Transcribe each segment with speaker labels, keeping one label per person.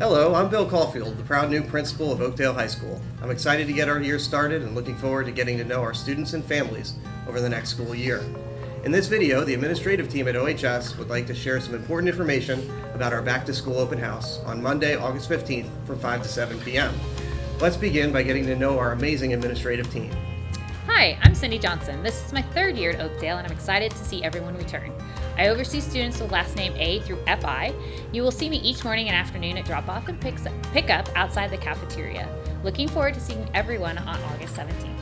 Speaker 1: Hello, I'm Bill CAULFIELD, the proud new principal of Oakdale High School. I'm excited to get our year started and looking forward to getting to know our students and families over the next school year. In this video, the administrative team at OHS would like to share some important information about our Back to School Open House on Monday, August 15th from 5 to 7 p.m. Let's begin by getting to know our amazing administrative team.
Speaker 2: Hi, I'm Cindy Johnson. This is my third year at Oakdale and I'm excited to see everyone return. I oversee students with last name A through FI. You will see me each morning and afternoon at drop-off and pick up outside the cafeteria. Looking forward to seeing everyone on August 17th.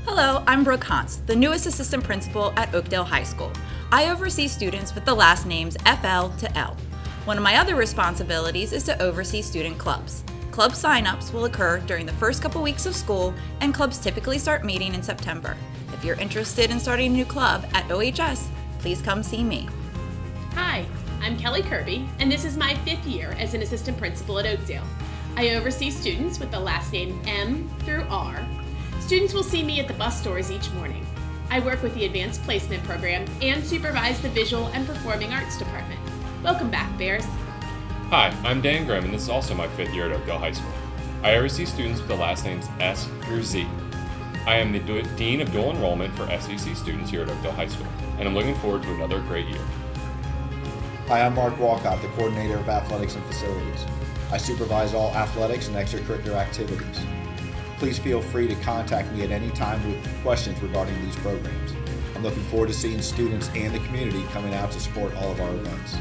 Speaker 3: Hello, I'm Brooke HONTZ, the newest assistant principal at Oakdale High School. I oversee students with the last names FL to L. One of my other responsibilities is to oversee student clubs. Club sign-ups will occur during the first couple weeks of school, and clubs typically start meeting in September. If you're interested in starting a new club at OHS, please come see me.
Speaker 4: Hi, I'm Kelly Kirby, and this is my 5th year as an assistant principal at Oakdale. I oversee students with the last name M through R. Students will see me at the bus stores each morning. I work with the Advanced Placement Program and supervise the Visual and Performing Arts Department. Welcome back, Bears.
Speaker 5: Hi, I'm Dan Grimm, and this is also my 5th year at Oakdale High School. I oversee students with the last names S through Z. I am the Dean of Dual Enrollment for SEC students here at Oakdale High School, and I'm looking forward to another great year.
Speaker 6: Hi, I'm Mark WOLCOTT, the Coordinator of Athletics and Facilities. I supervise all athletics and extracurricular activities. Please feel free to contact me at any time with questions regarding these programs. I'm looking forward to seeing students and the community coming out to support all of our events.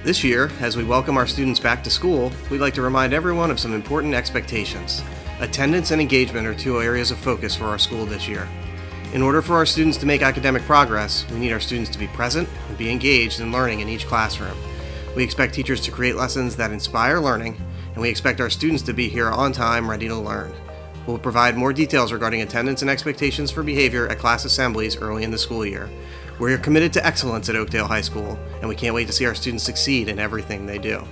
Speaker 1: This year, as we welcome our students back to school, we'd like to remind everyone of some important expectations. Attendance and engagement are two areas of focus for our school this year. In order for our students to make academic progress, we need our students to be present and be engaged in learning in each classroom. We expect teachers to create lessons that inspire learning, and we expect our students to be here on time, ready to learn. We'll provide more details regarding attendance and expectations for behavior at class assemblies early in the school year. We're committed to excellence at Oakdale High School, and we can't wait to see our students succeed in everything they do.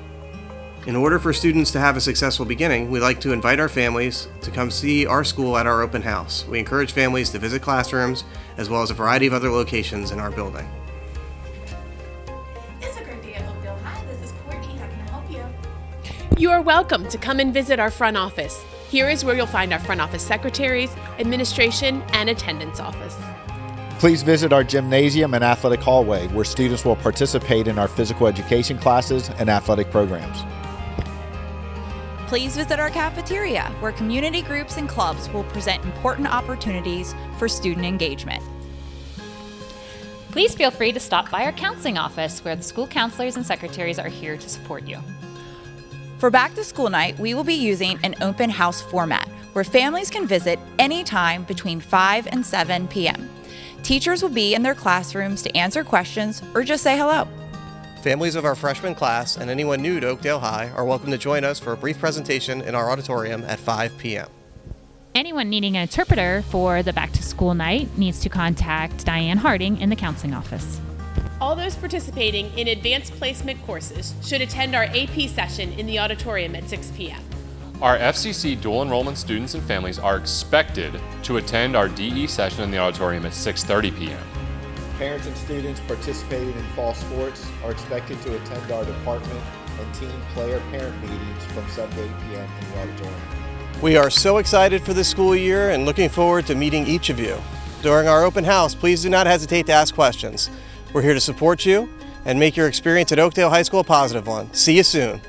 Speaker 1: In order for students to have a successful beginning, we'd like to invite our families to come see our school at our open house. We encourage families to visit classrooms, as well as a variety of other locations in our building.
Speaker 7: It's a great day at Oakdale High. This is Courtney. How can I help you?
Speaker 4: You are welcome to come and visit our front office. Here is where you'll find our front office secretaries, administration, and attendance office.
Speaker 6: Please visit our gymnasium and athletic hallway, where students will participate in our physical education classes and athletic programs.
Speaker 3: Please visit our cafeteria, where community groups and clubs will present important opportunities for student engagement.
Speaker 2: Please feel free to stop by our counseling office where the school counselors and secretaries are here to support you.
Speaker 3: For Back to School Night, we will be using an open house format where families can visit anytime between 5 and 7 p.m. Teachers will be in their classrooms to answer questions or just say hello.
Speaker 1: Families of our freshman class and anyone new to Oakdale High are welcome to join us for a brief presentation in our auditorium at 5 p.m.
Speaker 2: Anyone needing an interpreter for the Back to School Night needs to contact Diane Harding in the counseling office.
Speaker 4: All those participating in advanced placement courses should attend our AP session in the auditorium at 6 p.m.
Speaker 5: Our FCC dual enrollment students and families are expected to attend our DE session in the auditorium at 6:30 p.m.
Speaker 6: Parents and students participating in fall sports are expected to attend our department and team player-parent meetings from 7 to 8 p.m. in the auditorium.
Speaker 1: We are so excited for this school year and looking forward to meeting each of you. During our open house, please do not hesitate to ask questions. We're here to support you and make your experience at Oakdale High School a positive one. See you soon.